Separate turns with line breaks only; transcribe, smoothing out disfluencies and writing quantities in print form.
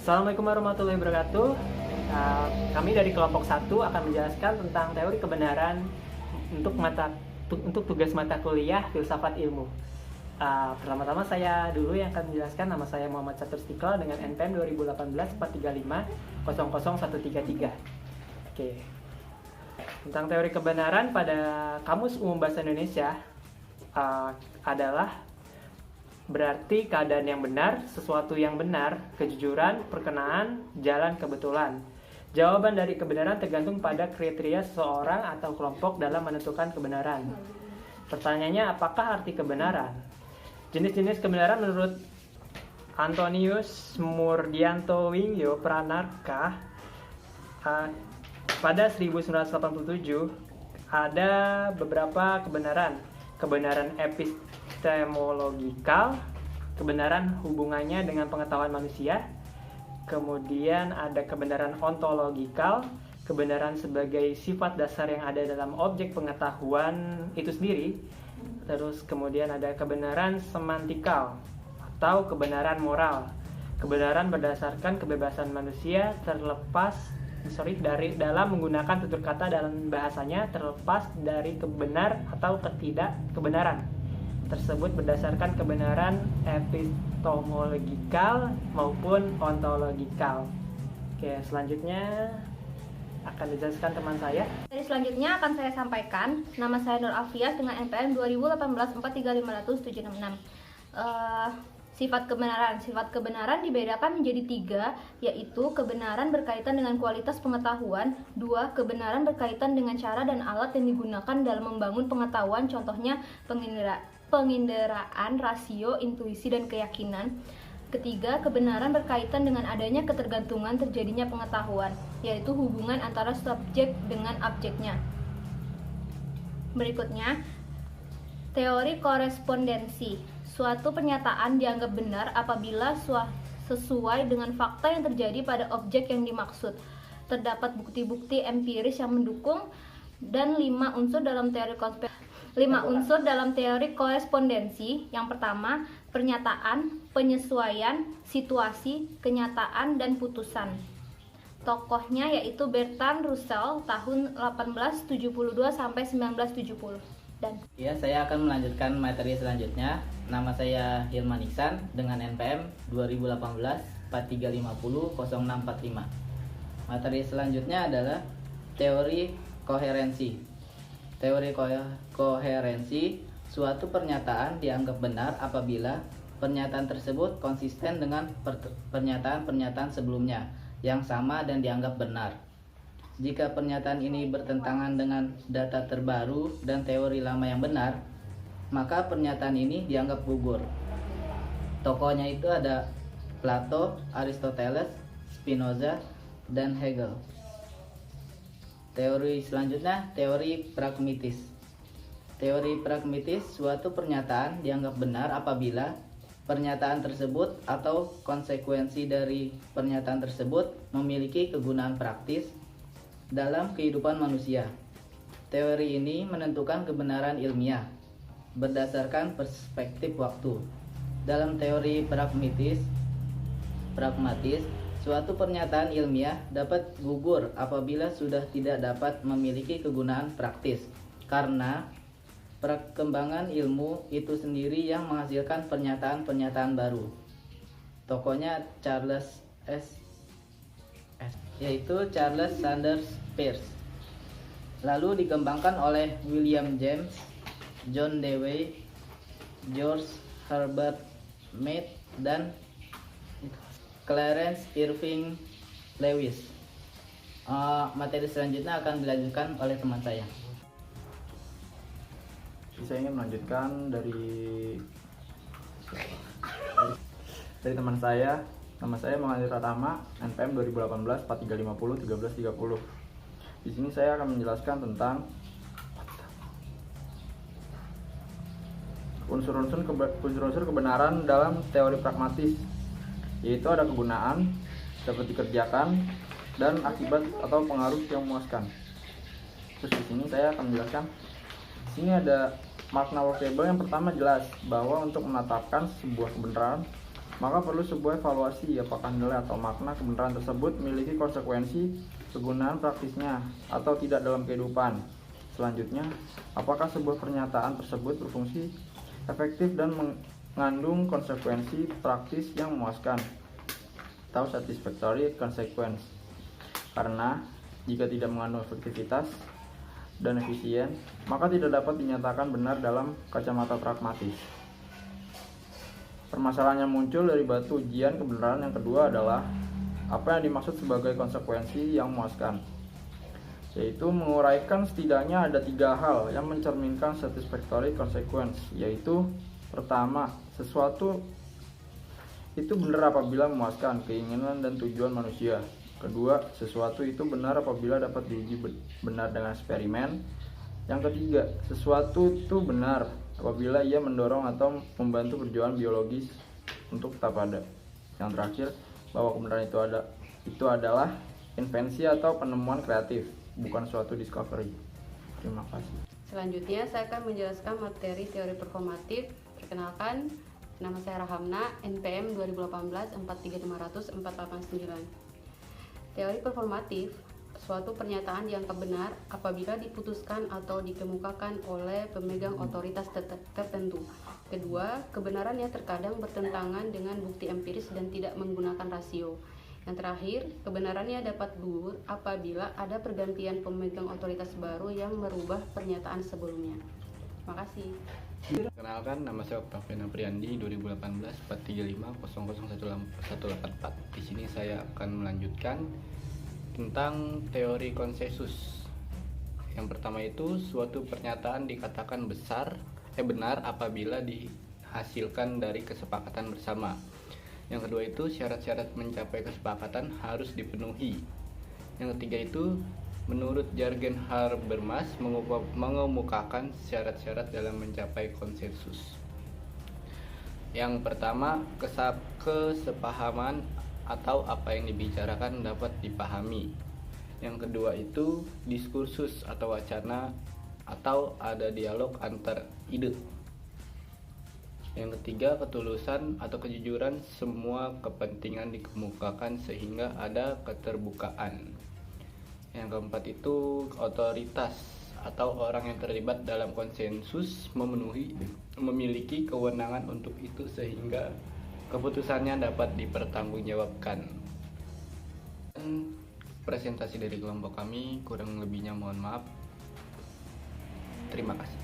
Assalamualaikum warahmatullahi wabarakatuh. Kami dari kelompok 1 akan menjelaskan tentang teori kebenaran untuk tugas mata kuliah filsafat ilmu. Pertama-tama saya dulu yang akan menjelaskan. Nama saya Muhammad Catur Istiqlal dengan NPM 2018 435 00133. Oke. Tentang teori kebenaran pada Kamus Umum Bahasa Indonesia adalah berarti keadaan yang benar, sesuatu yang benar, kejujuran, perkenaan, jalan kebetulan. Jawaban dari kebenaran tergantung pada kriteria seseorang atau kelompok dalam menentukan kebenaran. Pertanyaannya, apakah arti kebenaran? Jenis-jenis kebenaran menurut Antonius Murdianto Wingyo Pranarka pada 1987 ada beberapa kebenaran. Kebenaran epistemologikal, kebenaran hubungannya dengan pengetahuan manusia. Kemudian ada kebenaran ontologikal, kebenaran sebagai sifat dasar yang ada dalam objek pengetahuan itu sendiri. Terus kemudian ada kebenaran semantikal atau kebenaran moral, kebenaran berdasarkan kebebasan manusia dalam menggunakan tutur kata dalam bahasanya terlepas dari kebenar atau ketidak kebenaran tersebut berdasarkan kebenaran epistemologikal maupun ontologikal. Oke, selanjutnya akan dijelaskan teman saya.
Jadi selanjutnya akan saya sampaikan. Nama saya Nur Afias dengan NPM 2018 435 Sifat kebenaran dibedakan menjadi 3, yaitu kebenaran berkaitan dengan kualitas pengetahuan, 2, kebenaran berkaitan dengan cara dan alat yang digunakan dalam membangun pengetahuan, contohnya penginderaan, rasio, intuisi, dan keyakinan. Ketiga, kebenaran berkaitan dengan adanya ketergantungan terjadinya pengetahuan, yaitu hubungan antara subjek dengan objeknya. Berikutnya, teori korespondensi. Suatu pernyataan dianggap benar apabila sesuai dengan fakta yang terjadi pada objek yang dimaksud. Terdapat bukti-bukti empiris yang mendukung dan 5 unsur dalam teori korespondensi. Yang pertama, pernyataan, penyesuaian, situasi, kenyataan, dan putusan. Tokohnya yaitu Bertrand Russell tahun 1872 sampai 1970.
Ya, saya akan melanjutkan materi selanjutnya. Nama saya Hilman Iksan dengan NPM 2018 4350 0645. Materi selanjutnya adalah teori koherensi. Teori koherensi, suatu pernyataan dianggap benar apabila pernyataan tersebut konsisten dengan pernyataan-pernyataan sebelumnya yang sama dan dianggap benar. Jika pernyataan ini bertentangan dengan data terbaru dan teori lama yang benar, maka pernyataan ini dianggap gugur. Tokohnya itu ada Plato, Aristoteles, Spinoza, dan Hegel. Teori selanjutnya, teori pragmatis. Teori pragmatis, suatu pernyataan dianggap benar apabila pernyataan tersebut atau konsekuensi dari pernyataan tersebut memiliki kegunaan praktis dalam kehidupan manusia. Teori ini menentukan kebenaran ilmiah berdasarkan perspektif waktu. Dalam teori pragmatis, suatu pernyataan ilmiah dapat gugur apabila sudah tidak dapat memiliki kegunaan praktis, karena perkembangan ilmu itu sendiri yang menghasilkan pernyataan-pernyataan baru. Tokohnya yaitu Charles Sanders Peirce. Lalu dikembangkan oleh William James, John Dewey, George Herbert Mead, dan Clarence Irving Lewis. Materi selanjutnya akan dilanjutkan oleh teman saya.
Saya ingin melanjutkan dari teman saya. Nama saya Mengalir Pratama, NPM 2018 4350 1330. Di sini saya akan menjelaskan tentang unsur-unsur kebenaran dalam teori pragmatis, yaitu ada kegunaan, dapat dikerjakan, dan akibat atau pengaruh yang memuaskan. Terus di sini saya akan menjelaskan. Di sini ada makna workable. Yang pertama, jelas bahwa untuk menetapkan sebuah kebenaran maka perlu sebuah evaluasi apakah nilai atau makna kebenaran tersebut memiliki konsekuensi kegunaan praktisnya atau tidak dalam kehidupan. Selanjutnya, apakah sebuah pernyataan tersebut berfungsi efektif dan mengandung konsekuensi praktis yang memuaskan atau satisfactory consequence. Karena jika tidak mengandung efektivitas dan efisien, maka tidak dapat dinyatakan benar dalam kacamata pragmatis. Permasalahan yang muncul dari batu ujian kebenaran yang kedua adalah apa yang dimaksud sebagai konsekuensi yang memuaskan, yaitu menguraikan setidaknya ada 3 hal yang mencerminkan satisfactory consequence, yaitu pertama, sesuatu itu benar apabila memuaskan keinginan dan tujuan manusia. Kedua, sesuatu itu benar apabila dapat diuji benar dengan eksperimen. Yang ketiga, sesuatu itu benar apabila ia mendorong atau membantu perjuangan biologis untuk tetap ada. Yang terakhir, bahwa kebenaran itu adalah invensi atau penemuan kreatif, bukan suatu discovery. Terima kasih.
Selanjutnya saya akan menjelaskan materi teori performatif. Perkenalkan, nama saya Rahamna, NPM 2018 43500 489. Teori performatif suatu pernyataan dianggap benar apabila diputuskan atau dikemukakan oleh pemegang otoritas tertentu. Kedua, kebenarannya terkadang bertentangan dengan bukti empiris dan tidak menggunakan rasio. Yang terakhir, kebenarannya dapat gugur apabila ada pergantian pemegang otoritas baru yang merubah pernyataan sebelumnya. Terima kasih.
Kenalkan, nama saya Octavian Apriandi, 2018 435 Di sini saya akan melanjutkan tentang teori konsensus. Yang pertama itu, suatu pernyataan dikatakan benar apabila dihasilkan dari kesepakatan bersama. Yang kedua itu, syarat-syarat mencapai kesepakatan harus dipenuhi. Yang ketiga itu, menurut jargon Habermas, mengemukakan syarat-syarat dalam mencapai konsensus. Yang pertama, kesepahaman atau apa yang dibicarakan dapat dipahami. Yang kedua itu diskursus atau wacana atau ada dialog antar ide. Yang ketiga, ketulusan atau kejujuran, semua kepentingan dikemukakan sehingga ada keterbukaan. Yang keempat itu otoritas atau orang yang terlibat dalam konsensus memiliki kewenangan untuk itu sehingga keputusannya dapat dipertanggungjawabkan. Presentasi dari kelompok kami, kurang lebihnya mohon maaf. Terima kasih.